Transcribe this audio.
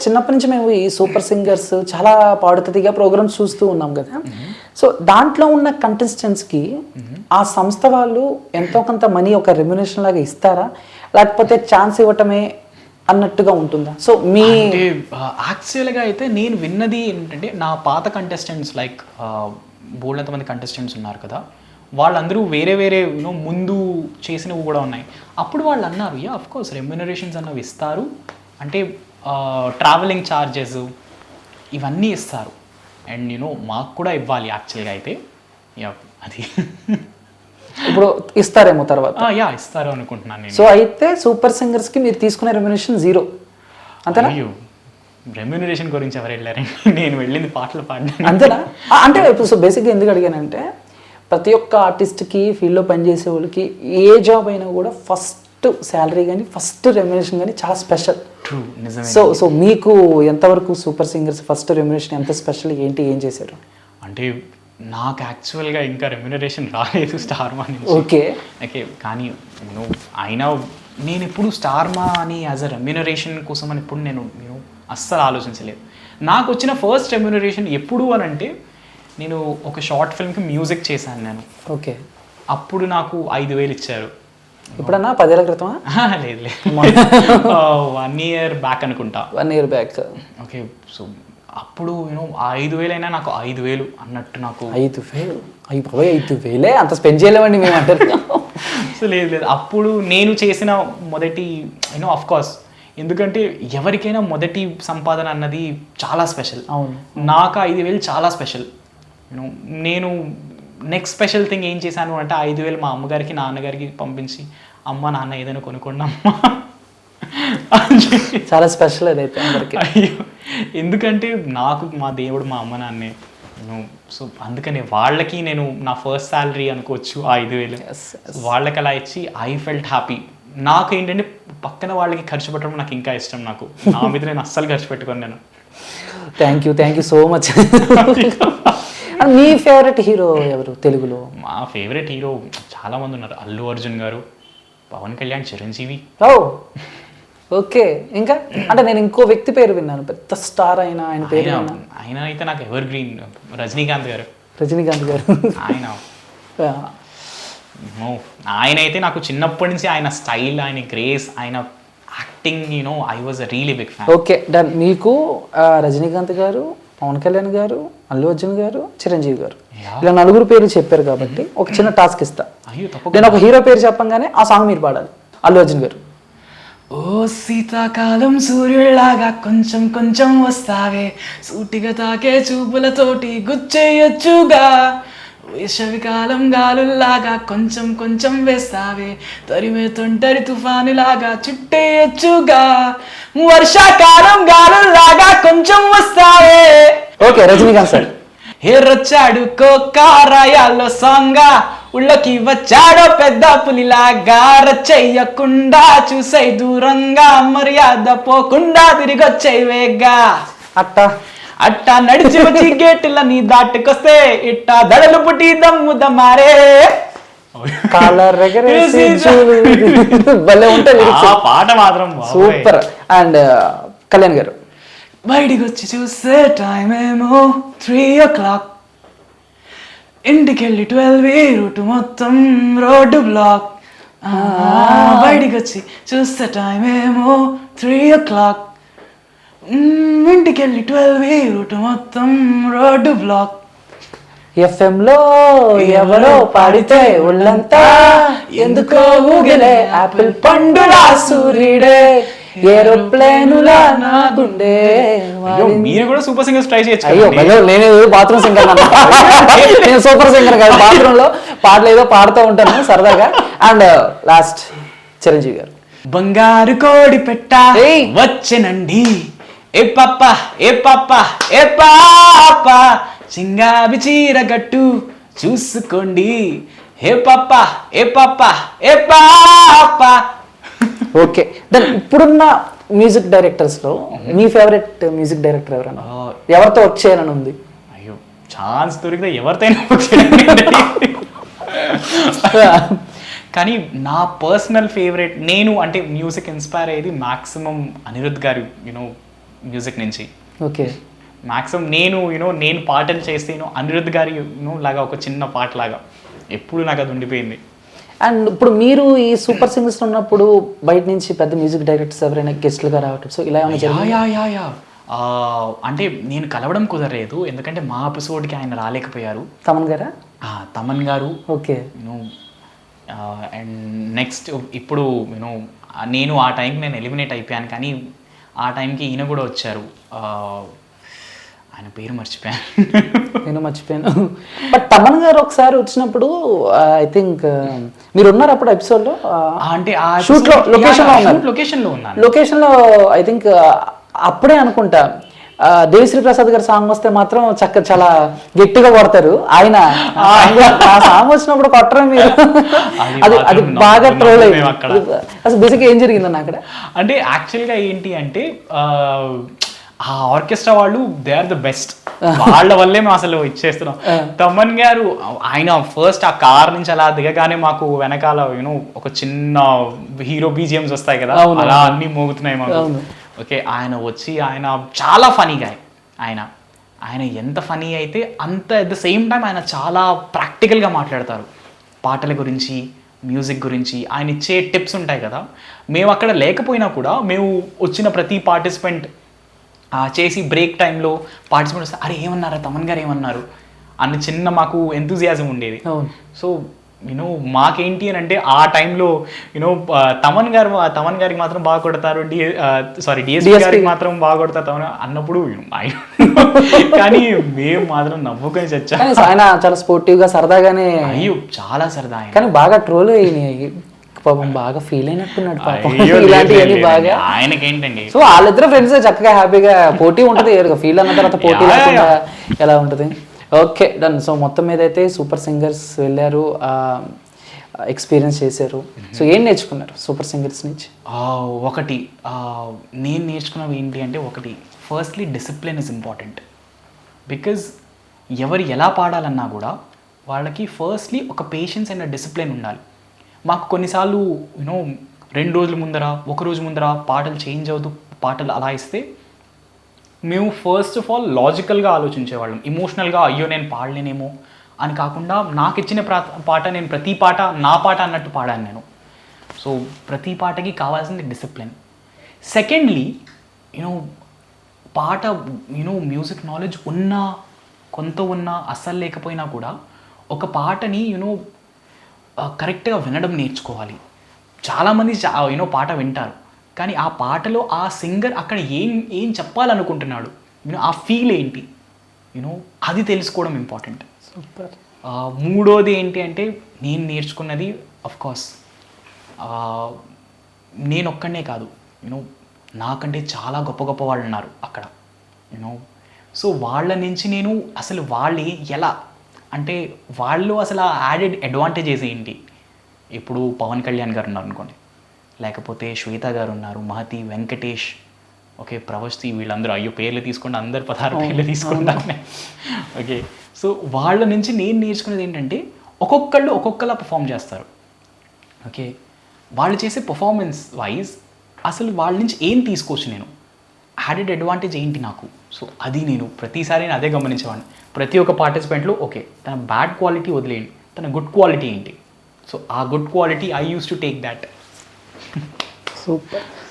చిన్నప్పటి నుంచి మేము ఈ సూపర్ సింగర్స్ చాలా పాడుతుందిగా ప్రోగ్రామ్స్ చూస్తూ ఉన్నాం కదా. సో దాంట్లో ఉన్న కంటెస్టెంట్స్కి ఆ సంస్థ వాళ్ళు ఎంతో కొంత మనీ ఒక రెమ్యునేషన్ లాగా ఇస్తారా, లేకపోతే ఛాన్స్ ఇవ్వటమే అన్నట్టుగా ఉంటుందా? సో మీ యాక్చువల్గా అయితే నేను విన్నది ఏంటంటే, నా పాత కంటెస్టెంట్స్ లైక్ బోల్డంతమంది కంటెస్టెంట్స్ ఉన్నారు కదా, వాళ్ళందరూ వేరే వేరే ముందు చేసినవి కూడా ఉన్నాయి. అప్పుడు వాళ్ళు అన్నారు, యా అఫ్ కోర్స్ రెమ్యునరేషన్స్ అన్నవి ఇస్తారు, అంటే ట్రావెలింగ్ ఛార్జెస్ ఇవన్నీ ఇస్తారు, అండ్ మాకు కూడా ఇవ్వాలి యాక్చువల్గా అయితే. యా అది ఇప్పుడు ఇస్తారేమో తర్వాత. యా ఇస్తారు అనుకుంటున్నాను నేను. సో అయితే సూపర్ సింగర్స్కి మీరు తీసుకునే రెమ్యునరేషన్ 0 అంతేనా? రెమ్యునరేషన్ గురించి ఎవరు వెళ్ళారండి, నేను వెళ్ళింది పాటలు పాడడానికి అంతేనా? అంటే ఇప్పుడు సో బేసిక్గా ఎందుకు అడిగానంటే, ప్రతి ఒక్క ఆర్టిస్ట్కి ఫీల్డ్లో పనిచేసే వాళ్ళకి ఏ జాబ్ అయినా కూడా ఫస్ట్ శాలరీ కానీ ఫస్ట్ రెమ్యునరేషన్ కానీ చాలా స్పెషల్. ట్రూ, నిజమే. సో మీకు ఎంతవరకు సూపర్ సింగర్స్ ఫస్ట్ రెమ్యునరేషన్ ఎంత స్పెషల్, ఏంటి, ఏం చేశారు? అంటే నాకు యాక్చువల్గా ఇంకా రెమ్యునరేషన్ రాలేదు స్టార్ మా నుంచి. ఓకే కానీ అయినా నేను ఎప్పుడు స్టార్ మా అని యాజ్ అ రెమ్యునరేషన్ కోసం అని ఇప్పుడు నేను అస్సలు ఆలోచించలేదు. నాకు వచ్చిన ఫస్ట్ రెమ్యునరేషన్ ఎప్పుడు అని అంటే, నేను ఒక షార్ట్ ఫిల్మ్కి మ్యూజిక్ చేశాను నేను. ఓకే, అప్పుడు నాకు 5,000 ఇచ్చారు. ఇప్పుడన్నా 10 ఏళ్ళ క్రితమా? లేదు లేదు, 1 year బ్యాక్ అనుకుంటా. 1 year బ్యాక్. ఓకే, సో అప్పుడు 5,000 అయినా నాకు 5,000 అన్నట్టు నాకు 5,000 అంత స్పెండ్ చేయలేమండి మేము అంటారు. సో లేదు లేదు, అప్పుడు నేను చేసిన మొదటి ఆఫ్ కోర్స్, ఎందుకంటే ఎవరికైనా మొదటి సంపాదన అన్నది చాలా స్పెషల్. అవును, నాకు 5,000 చాలా స్పెషల్. నేను నెక్స్ట్ స్పెషల్ థింగ్ ఏం చేశాను అంటే, 5,000 మా అమ్మగారికి నాన్నగారికి పంపించి, అమ్మ నాన్న ఏదైనా కొనుక్కోండి అమ్మా చాలా స్పెషల్ అదైతే అందరికి. అయ్యో, ఎందుకంటే నాకు మా దేవుడు మా అమ్మ నాన్నే. సో అందుకని వాళ్ళకి నేను నా ఫస్ట్ శాలరీ అనుకోవచ్చు 5,000. వాళ్ళకి అలా ఇచ్చి ఐ ఫెల్ట్ హ్యాపీ. నాకు ఏంటంటే పక్కన వాళ్ళకి ఖర్చు పెట్టడం నాకు ఇంకా ఇష్టం. నాకు నా మీద నేను అస్సలు ఖర్చు పెట్టుకోను నేను. Thank you so much. Me favourite hero ఎవరు తెలుగులో? మా ఫేవరెట్ హీరో చాలా మంది ఉన్నారు. అల్లు అర్జున్ గారు, పవన్ కళ్యాణ్, చిరంజీవి. ఓకే, ఇంకా అంటే నేను ఇంకో వ్యక్తి పేరు విన్నాను, పెద్ద స్టార్ అయిన ఆయన పేరు. ఆయన అయితే నాకు ఎవర్ గ్రీన్, రజనీకాంత్ గారు. ఆయన అయితే నాకు చిన్నప్పటి నుంచి ఆయన స్టైల్, ఆయన గ్రేస్, ఆయన acting, I was a really big fan. Okay done. మీకు రజనీకాంత్ గారు, పవన్ కళ్యాణ్ గారు, అల్లు అర్జున్ గారు, చిరంజీవి గారు, ఇలా 4 పేర్లు చెప్పారు కాబట్టి ఒక చిన్న టాస్క్ ఇస్తా. నేను ఒక హీరో పేరు చెప్పంగానే ఆ సాంగ్ మీరు పాడాలి. అల్లు అర్జున్ గారు. ఓ శీతాకాలం సూర్యుడిలాగా కొంచెం కొంచెం వస్తావే, సూటిగా తాకే చూపులతోటి గుచ్చేయొచ్చుగా, వేసవికాలం గాలుల్లాగా కొంచెం కొంచెం వేస్తావే, తరిమే తొంటరి తుఫానులాగా చుట్టేయొచ్చుగా, వర్షాకాలం గాలుల్లాగా కొంచెం వస్తావే. Okay, Rajinikanth sir. ఎర్రొచ్చాడు కోకారాయాల్లో సాంగా, ఉళ్ళకి వచ్చాడో పెద్ద పులిలాగా, రచ్చయ్యకుండా చూసై దూరంగా, మర్యాద పోకుండా తిరిగొచ్చాయి వేగా, అట్టా నడిచి వచ్చి గేటులని దాటుకొస్తే, ఇట్టా దడలు పుట్టి దమ్ము దమారే. పాట మాత్రం సూపర్. అండ్ కళ్యాణ్ గారు. బయటికి వచ్చి చూస్తే టైం ఏమో 3 o'clock, ఇంటికెళ్ళి 12 రూటు మొత్తం రోడ్డు బ్లాక్. బయటికి వచ్చి చూస్తే టైం ఏమో 3 o'clock, ఇంటికెళ్ళి 12 రూటు మొత్తం రోడ్డు బ్లాక్. FM లో ఎవరో పాడితే ఒళ్ళంతా ఎందుకో ఊగిలే, ఆపిల్ పండులా సూర్యుడే, ఏరోప్లేనులా నా గుండె. మీరు కూడా సూపర్ సింగర్స్ ట్రై చేయొచ్చు. అయ్యో నేను బాత్రూమ్ సింగర్, నేను సూపర్ సింగర్ కాదు, బాత్రూమ్ లో పాటలు ఏదో పాడుతూ ఉంటాను సరదాగా. అండ్ లాస్ట్ చిరంజీవి గారు. బంగారు కోడి పెట్ట వచ్చేనండి, ఏ పాప ఏ పాప ఏ పాప, చింగాబి చీర గట్టు చూసుకోండి, ఏ పాప ఏ పాప ఏ పాప. ఓకే దెన్ ఇప్పుడున్న మ్యూజిక్ డైరెక్టర్స్ లో మీ ఫేవరెట్ మ్యూజిక్ డైరెక్టర్ ఎవరన్నా, ఎవరితో వర్క్ చేయాలని ఉంది? అయ్యో, ఛాన్స్ దొరికితే ఎవరితో కానీ నా పర్సనల్ ఫేవరెట్, నేను అంటే మ్యూజిక్ ఇన్స్పైర్ అయ్యేది మ్యాక్సిమం అనిరుద్ధ్ గారు. మ్యూజిక్ నుంచి. ఓకే. మ్యాక్సిమం నేను నేను పాటలు చేస్తే అనిరుద్ధ్ గారి లాగా ఒక చిన్న పాట లాగా ఎప్పుడు నాకు అది ఉండిపోయింది. అండ్ ఇప్పుడు మీరు ఈ సూపర్ సింగర్స్ ఉన్నప్పుడు బయట నుంచి పెద్ద మ్యూజిక్ డైరెక్టర్స్ ఎవరైనా గెస్ట్లుగా రావటం సో ఇలా ఏమైనా జరిగిందా? యా అంటే నేను కలవడం కుదరలేదు, ఎందుకంటే మా ఎపిసోడ్కి ఆయన రాలేకపోయారు. తమన్ గారా? తమన్ గారు. ఓకే. అండ్ నెక్స్ట్ ఇప్పుడు నేను ఆ టైంకి నేను ఎలిమినేట్ అయిపోయాను, కానీ ఆ టైంకి ఈయన కూడా వచ్చారు. ఆయన పేరు నేను మర్చిపోయాను. బట్ తమన్ గారు ఒకసారి వచ్చినప్పుడు ఐ థింక్ మీరు ఉన్నారు అప్పుడు ఎపిసోడ్లో, అంటే షూట్లో లొకేషన్లో ఐ థింక్ అప్పుడే అనుకుంటా దేవిశ్రీ ప్రసాద్ గారి సాంగ్ వస్తే మాత్రం చాలా గట్టిగా కొడతారు ఆయన. ఆ సాంగ్ వచ్చినప్పుడు కొట్టరా మీరు? అది బాగా ట్రోల్ అయింది. అసలు బేసిక్గా ఏం జరిగిందన్న అక్కడ? అంటే యాక్చువల్గా ఏంటి అంటే ఆ ఆర్కెస్ట్రా వాళ్ళు దే ఆర్ ద బెస్ట్, వాళ్ళ వల్లే మేము అసలు ఇచ్చేస్తున్నాం. తమన్ గారు ఆయన ఫస్ట్ ఆ కార్ నుంచి అలా దిగగానే మాకు వెనకాల ఒక చిన్న హీరో బీజిఎమ్స్ వస్తాయి కదా, అలా అన్ని మోగుతున్నాయి మాకు. ఓకే, ఆయన వచ్చి ఆయన చాలా ఫనీగా ఆయన ఎంత ఫనీ అయితే అంత అట్ ద సేమ్ టైం ఆయన చాలా ప్రాక్టికల్గా మాట్లాడతారు పాటల గురించి, మ్యూజిక్ గురించి. ఆయన ఇచ్చే టిప్స్ ఉంటాయి కదా, మేము అక్కడ లేకపోయినా కూడా మేము వచ్చిన ప్రతి పార్టిసిపెంట్ చేసి బ్రేక్ టైంలో పార్టిసిపెంట్ వస్తే అరే ఏమన్నారా తమన్ గారు ఏమన్నారు అన్న చిన్న మాకు ఎంతూజియాజం ఉండేది. సో మాకేంటి అని అంటే ఆ టైంలో తమన్ గారికి మాత్రం బాగా కొడతారు, డిఎస్పీ గారికి మాత్రం బాగా కొడతారు తమన్ అన్నప్పుడు కానీ మేము మాత్రం నవ్వుకొని చచ్చాం. ఆయన చాలా స్పోర్టివ్ గా సరదాగానే, అయ్యో చాలా సరదా, కానీ బాగా ట్రోల్ అయినాయి పాపం, బాగా ఫీల్ అయినట్టున్నాడు పాపం ఇలాంటివన్నీ బాగా. ఆయనకేంటండి, సో వాళ్ళిద్దరు ఫ్రెండ్స్ చక్కగా హ్యాపీగా పోటీ ఉంటుంది, ఫీల్ అన్న తర్వాత పోటీ లేకుండా ఎలా ఉంటుంది. Okay done. సో మొత్తం మీద అయితే సూపర్ సింగర్స్ వెళ్ళారు, ఎక్స్పీరియన్స్ చేశారు. సో ఏం నేర్చుకున్నారు సూపర్ సింగర్స్ నుంచి? ఒకటి నేను నేర్చుకున్నవి ఏంటి అంటే, ఒకటి firstly discipline is important. Because ఎవరు ఎలా పాడాలన్నా కూడా వాళ్ళకి ఫస్ట్లీ ఒక పేషెన్స్ అండ్ డిసిప్లిన్ ఉండాలి. మాకు కొన్నిసార్లు 2 రోజుల ముందర, 1 రోజు ముందర పాటలు చేంజ్ అవుతూ పాటలు అలా ఇస్తే మేము ఫస్ట్ ఆఫ్ ఆల్ లాజికల్గా ఆలోచించేవాళ్ళం. ఇమోషనల్గా అయ్యో నేను పాడలేనేమో అని కాకుండా నాకు ఇచ్చిన పాట నేను ప్రతి పాట నా పాట అన్నట్టు పాడాను నేను. సో ప్రతి పాటకి కావాల్సింది డిసిప్లిన్. సెకండ్లీ పాట మ్యూజిక్ నాలెడ్జ్ ఉన్నా కొంత ఉన్నా అస్సలు లేకపోయినా కూడా ఒక పాటని కరెక్ట్గా వినడం నేర్చుకోవాలి. చాలామంది పాట వింటారు, కానీ ఆ పాటలో ఆ సింగర్ అక్కడ ఏం చెప్పాలనుకుంటున్నాడు, ఆ ఫీల్ ఏంటి అది తెలుసుకోవడం ఇంపార్టెంట్. సూపర్. మూడోది ఏంటి అంటే, నేను నేర్చుకున్నది అఫ్కోర్స్ నేను ఒక్కడనే కాదు, నాకంటే చాలా గొప్ప గొప్ప వాళ్ళు ఉన్నారు అక్కడ. సో వాళ్ళ నుంచి నేను అసలు వాళ్ళు ఎలా అంటే వాళ్ళు అసలు యాడెడ్ అడ్వాంటేజెస్ ఏంటి. ఇప్పుడు పవన్ కళ్యాణ్ గారు ఉన్నారు అనుకోండి, లేకపోతే శ్వేత గారు ఉన్నారు, మహతి, వెంకటేష్, ఓకే ప్రవస్తి, వీళ్ళందరూ అయ్యో పేర్లు తీసుకోండి, అందరు 16 పేర్లు తీసుకుంటాను. ఓకే, సో వాళ్ళ నుంచి నేను నేర్చుకునేది ఏంటంటే ఒక్కొక్కళ్ళు ఒక్కొక్కలా పర్ఫామ్ చేస్తారు. ఓకే, వాళ్ళు చేసే పర్ఫార్మెన్స్ వైజ్ అసలు వాళ్ళ నుంచి ఏం తీసుకోవచ్చు, నేను యాడెడ్ అడ్వాంటేజ్ ఏంటి నాకు. సో అది నేను ప్రతిసారి నేను అదే గమనించేవాడిని ప్రతి ఒక్క పార్టిసిపెంట్లో. ఓకే, తన బ్యాడ్ క్వాలిటీ వదిలేయండి, తన గుడ్ క్వాలిటీ ఏంటి. సో ఆ good quality I use to take that. Super.